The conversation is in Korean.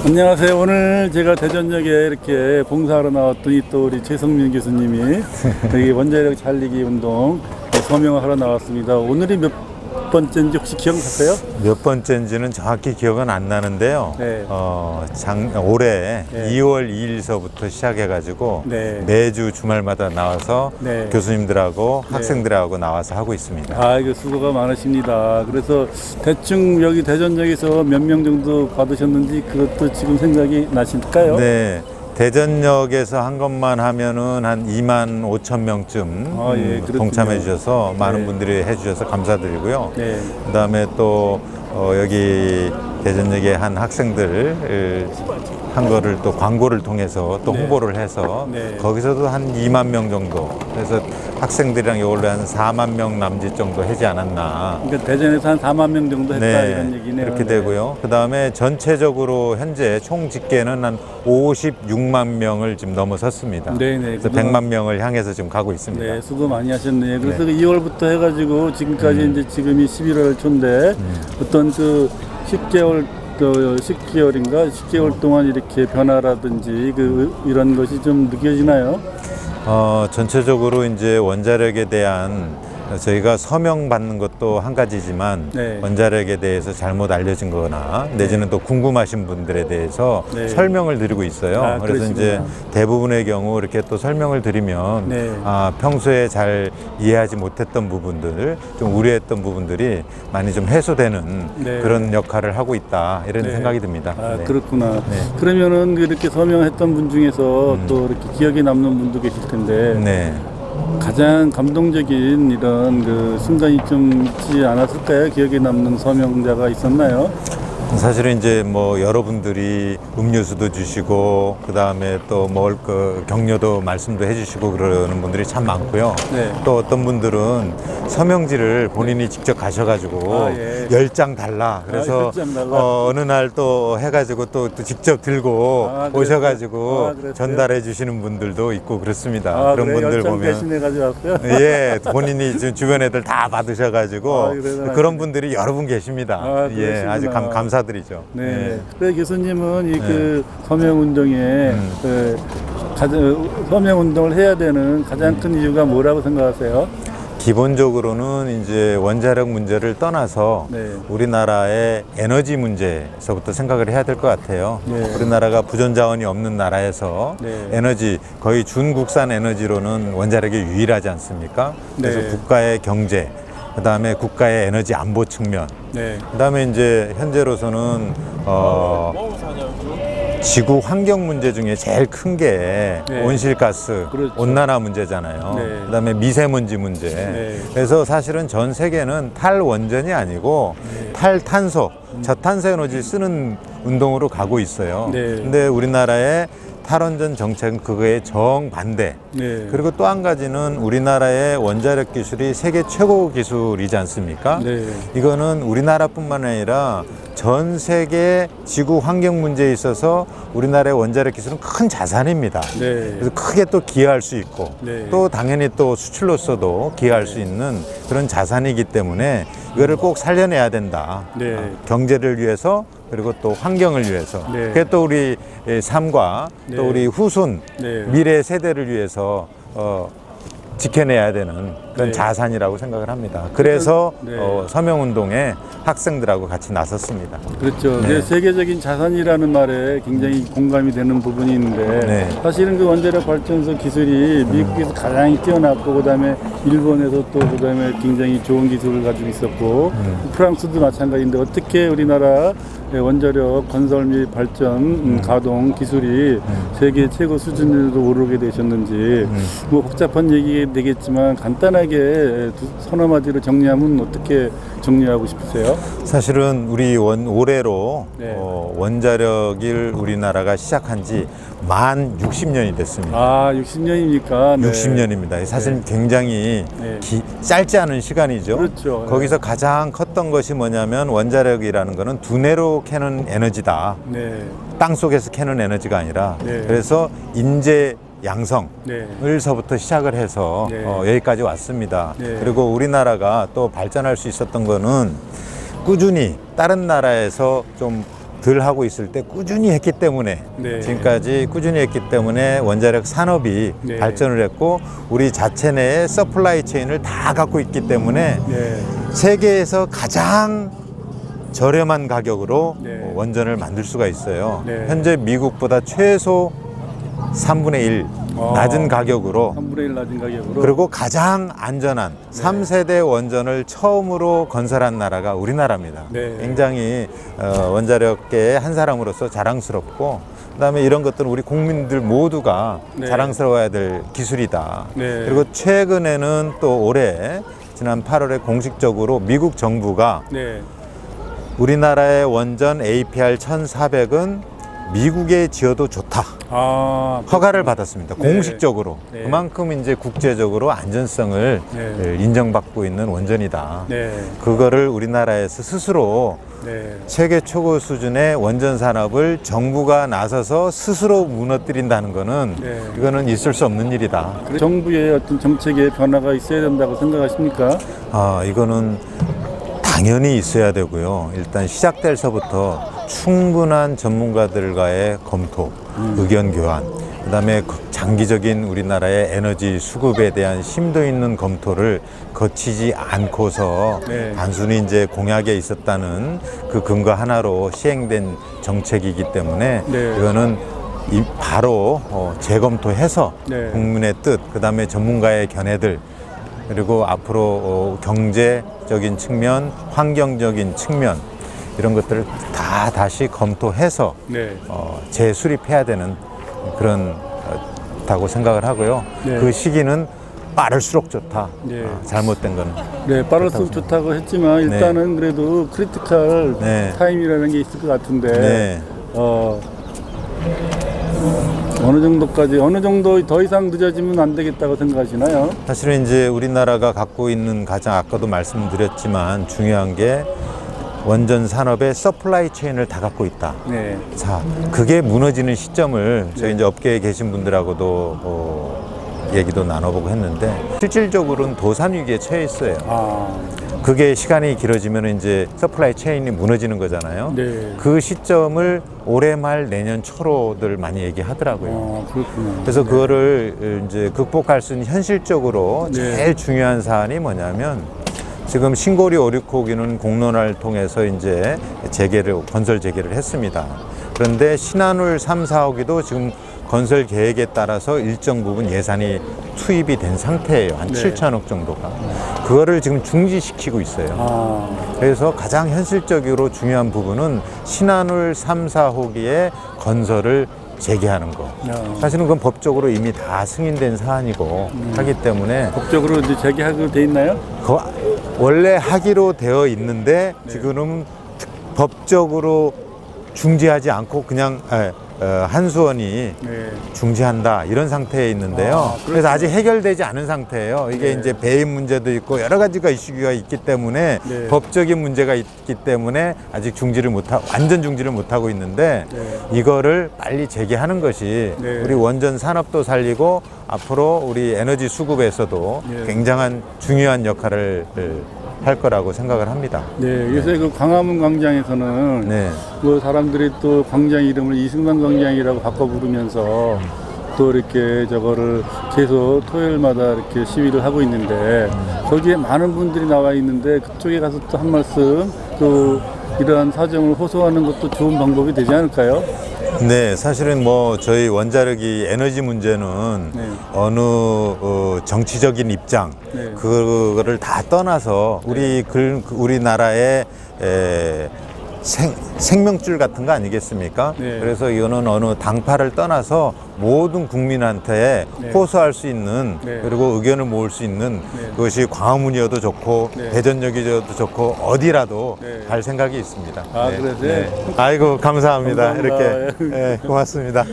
안녕하세요. 오늘 제가 대전역에 이렇게 봉사하러 나왔더니 또 우리 최성민 교수님이 여기 원자력 살리기 운동 서명을 하러 나왔습니다. 오늘이 몇 번째인지 혹시 기억나세요? 몇 번째인지는 정확히 기억은 안 나는데요. 네. 올해 네. 2월 2일서부터 시작해가지고 네. 매주 주말마다 나와서 네. 교수님들하고 네. 학생들하고 나와서 하고 있습니다. 아, 이거 수고가 많으십니다. 그래서 대충 여기 대전역에서 몇 명 정도 받으셨는지 그것도 지금 생각이 나실까요? 네. 대전역에서 한 것만 하면은 한 2만 5천 명쯤 예, 동참해 주셔서 많은 네. 분들이 해 주셔서 감사드리고요. 네. 그다음에 또 여기 대전역의 한 학생들 한 거를 또 광고를 통해서 또 네. 홍보를 해서 네. 거기서도 한 2만 명 정도, 그래서 학생들이랑 이걸로 한 4만 명 남짓 정도 하지 않았나. 그러니까 대전에서 한 4만 명 정도 했다 이런 얘기네요. 그렇게 네. 되고요. 그 다음에 전체적으로 현재 총 집계는 한 56만 명을 지금 넘어섰습니다. 네네. 그래서 100만 명을 향해서 지금 가고 있습니다. 네, 수고 많이 하셨네요. 그래서 네. 2월부터 해가지고 지금까지 이제 지금이 11월 초인데 어떤 그 10개월인가 동안 이렇게 변화라든지 이런 것이 좀 느껴지나요? 전체적으로 이제 원자력에 대한 저희가 서명 받는 것도 한 가지지만 네. 원자력에 대해서 잘못 알려진 거나 내지는 또 궁금하신 분들에 대해서 네. 설명을 드리고 있어요. 아, 그래서 이제 그러시구나. 대부분의 경우 이렇게 또 설명을 드리면 네. 평소에 잘 이해하지 못했던 부분들, 좀 우려했던 부분들이 많이 좀 해소되는 네. 그런 역할을 하고 있다, 이런 네. 생각이 듭니다. 아, 네. 그렇구나. 네. 그러면은 이렇게 서명했던 분 중에서 또 이렇게 기억에 남는 분도 계실 텐데 네. 가장 감동적인 이런 그 순간이 좀 있지 않았을까요? 기억에 남는 서명자가 있었나요? 사실은 이제 뭐 여러분들이 음료수도 주시고 그 다음에 또 먹을 거 격려도 말씀도 해주시고 그러는 분들이 참 많고요. 네. 또 어떤 분들은 서명지를 본인이 직접 가셔가지고 예. 10장 달라. 그래서 10장 달라. 어느 날 또 해가지고 또 직접 들고 그랬어요? 오셔가지고 그랬어요? 전달해 주시는 분들도 있고 그렇습니다. 그런 그래? 분들 10장 보면 대신해 가져왔어요? 예, 본인이 주변 애들 다 받으셔가지고 그래서 그런 분들이 여러 분 계십니다. 예, 그러시구나. 아주 감사드리죠. 네. 예. 그래 교수님은 이 그 서명 운동에 서명 운동을 해야 되는 가장 큰 이유가 뭐라고 생각하세요? 기본적으로는 이제 원자력 문제를 떠나서 네. 우리나라의 에너지 문제에서부터 생각을 해야 될 것 같아요. 네. 우리나라가 부전 자원이 없는 나라에서 네. 에너지, 거의 준국산 에너지로는 원자력이 유일하지 않습니까? 그래서 네. 국가의 경제, 그 다음에 국가의 에너지 안보 측면, 네. 그 다음에 이제 현재로서는 지구 환경 문제 중에 제일 큰 게 네. 온실가스, 그렇죠. 온난화 문제잖아요. 네. 그 다음에 미세먼지 문제. 네. 그래서 사실은 전 세계는 탈원전이 아니고 탈탄소, 저탄소 에너지 쓰는 운동으로 가고 있어요. 네. 근데 우리나라의 탈원전 정책은 그거에 정반대. 네. 그리고 또 한 가지는 우리나라의 원자력 기술이 세계 최고 기술이지 않습니까? 네. 이거는 우리나라뿐만 아니라 전 세계 지구 환경 문제에 있어서 우리나라의 원자력 기술은 큰 자산입니다. 네. 그래서 크게 또 기여할 수 있고 네. 또 당연히 또 수출로서도 기여할 수 있는 그런 자산이기 때문에 이거를 꼭 살려내야 된다. 네. 경제를 위해서 그리고 또 환경을 위해서 네. 그게 또 우리 삶과 네. 또 우리 후손 네. 미래 세대를 위해서 지켜내야 되는 그런 네. 자산이라고 생각을 합니다. 그래서 네. 서명운동에 학생들하고 같이 나섰습니다. 그렇죠. 네. 세계적인 자산이라는 말에 굉장히 공감이 되는 부분이 있는데 네. 사실은 그 원자력 발전소 기술이 미국에서 가장 뛰어났고 그다음에 일본에서 또 그다음에 굉장히 좋은 기술을 가지고 있었고 프랑스도 마찬가지인데 어떻게 우리나라 원자력 건설 및 발전 가동 기술이 세계 최고 수준으로 오르게 되셨는지 뭐 복잡한 얘기가 되겠지만 간단하게 서너 마디로 정리하면 어떻게 정리하고 싶으세요? 사실은 우리 올해로 네. 원자력을 우리나라가 시작한 지 만 60년이 됐습니다. 아, 60년이니까. 60년입니다. 사실 굉장히 네. 짧지 않은 시간이죠. 그렇죠. 거기서 가장 컸던 것이 뭐냐면 원자력이라는 거는 두뇌로 캐는 에너지다. 네. 땅 속에서 캐는 에너지가 아니라 네. 그래서 인재 양성을서부터 네. 시작을 해서 네. 여기까지 왔습니다. 네. 그리고 우리나라가 또 발전할 수 있었던 거는 꾸준히 다른 나라에서 좀 덜 하고 있을 때 꾸준히 했기 때문에 네. 지금까지 꾸준히 했기 때문에 원자력 산업이 네. 발전을 했고 우리 자체 내에 서플라이 체인을 다 갖고 있기 때문에 네. 세계에서 가장 저렴한 가격으로 네. 원전을 만들 수가 있어요. 네. 현재 미국보다 최소 3분의 1 낮은 가격으로 3분의 1 낮은 가격으로. 그리고 가장 안전한 3세대 원전을 처음으로 건설한 나라가 우리나라입니다. 네. 굉장히 원자력계의 한 사람으로서 자랑스럽고 그다음에 이런 것들은 우리 국민들 모두가 네. 자랑스러워야 될 기술이다. 네. 그리고 최근에는 또 올해 지난 8월에 공식적으로 미국 정부가 네. 우리나라의 원전 APR 1400은 미국에 지어도 좋다. 아, 허가를 받았습니다. 네. 공식적으로. 네. 그만큼 이제 국제적으로 안전성을 네. 인정받고 있는 원전이다. 네. 그거를 우리나라에서 스스로 네. 세계 최고 수준의 원전 산업을 정부가 나서서 스스로 무너뜨린다는 거는 네. 이거는 있을 수 없는 일이다. 정부의 어떤 정책에 변화가 있어야 된다고 생각하십니까? 이거는 당연히 있어야 되고요. 일단 시작될서부터 충분한 전문가들과의 검토, 의견 교환, 그다음에 장기적인 우리나라의 에너지 수급에 대한 심도 있는 검토를 거치지 않고서 네. 단순히 이제 공약에 있었다는 그 근거 하나로 시행된 정책이기 때문에 네. 이거는 바로 재검토해서 네. 국민의 뜻, 그다음에 전문가의 견해들 그리고 앞으로 경제적인 측면, 환경적인 측면 이런 것들을 다 다시 검토해서 네. 재수립해야 되는 그런 다고 생각을 하고요. 네. 그 시기는 빠를수록 좋다. 네. 잘못된 건. 네, 빠를수록 좋다고 했지만 일단은 그래도 크리티컬 네. 타임이라는 게 있을 것 같은데 네. 어느 정도까지 어느 정도 더 이상 늦어지면 안 되겠다고 생각하시나요? 사실은 이제 우리나라가 갖고 있는 가장 아까도 말씀드렸지만 중요한 게 원전 산업의 서플라이 체인을 다 갖고 있다. 네. 자, 그게 무너지는 시점을 저희 이제 업계에 계신 분들하고도 얘기도 나눠보고 했는데 실질적으로는 도산 위기에 처해 있어요. 그게 시간이 길어지면 이제 서플라이 체인이 무너지는 거잖아요. 네. 그 시점을 올해 말 내년 초로들 많이 얘기하더라고요. 그렇군요. 그래서 그거를 이제 극복할 수 있는 현실적으로 네. 제일 중요한 사안이 뭐냐면 지금 신고리 569호기는 공론화를 통해서 이제 건설 재개를 했습니다. 그런데 신한울 3, 4호기도 지금 건설 계획에 따라서 일정 부분 예산이 투입이 된 상태예요. 한 네. 7천억 정도가. 그거를 지금 중지시키고 있어요. 그래서 가장 현실적으로 중요한 부분은 신한울 3, 4호기의 건설을 재개하는 거. 사실은 그건 법적으로 이미 다 승인된 사안이고 하기 때문에 법적으로 이제 재개하기로 돼 있나요? 원래 하기로 되어 있는데 지금은 법적으로 중지하지 않고 그냥 한수원이 중지한다 이런 상태에 있는데요. 그래서 아직 해결되지 않은 상태예요. 이게 이제 배임 문제도 있고 여러 가지가 이슈가 있기 때문에 법적인 문제가 있기 때문에 아직 완전 중지를 못하고 있는데 이거를 빨리 재개하는 것이 우리 원전 산업도 살리고 앞으로 우리 에너지 수급에서도 굉장한 중요한 역할을 할 거라고 생각을 합니다. 네, 요새 그 광화문 광장에서는 그 사람들이 또 광장 이름을 이승만 광장이라고 바꿔 부르면서 또 이렇게 저거를 계속 토요일마다 이렇게 시위를 하고 있는데 거기에 많은 분들이 나와 있는데 그쪽에 가서 또 한 말씀 또 이러한 사정을 호소하는 것도 좋은 방법이 되지 않을까요? 네, 사실은 뭐 저희 원자력이 에너지 문제는 어느 정치적인 입장 그거를 다 떠나서 우리나라의 생명줄 같은 거 아니겠습니까? 그래서 이거는 어느 당파를 떠나서 모든 국민한테 호소할 수 있는 그리고 의견을 모을 수 있는 그것이 광화문이어도 좋고 대전역이어도 좋고 어디라도 갈 생각이 있습니다. 그러세요? 아이고 감사합니다. 감사합니다. 이렇게 고맙습니다.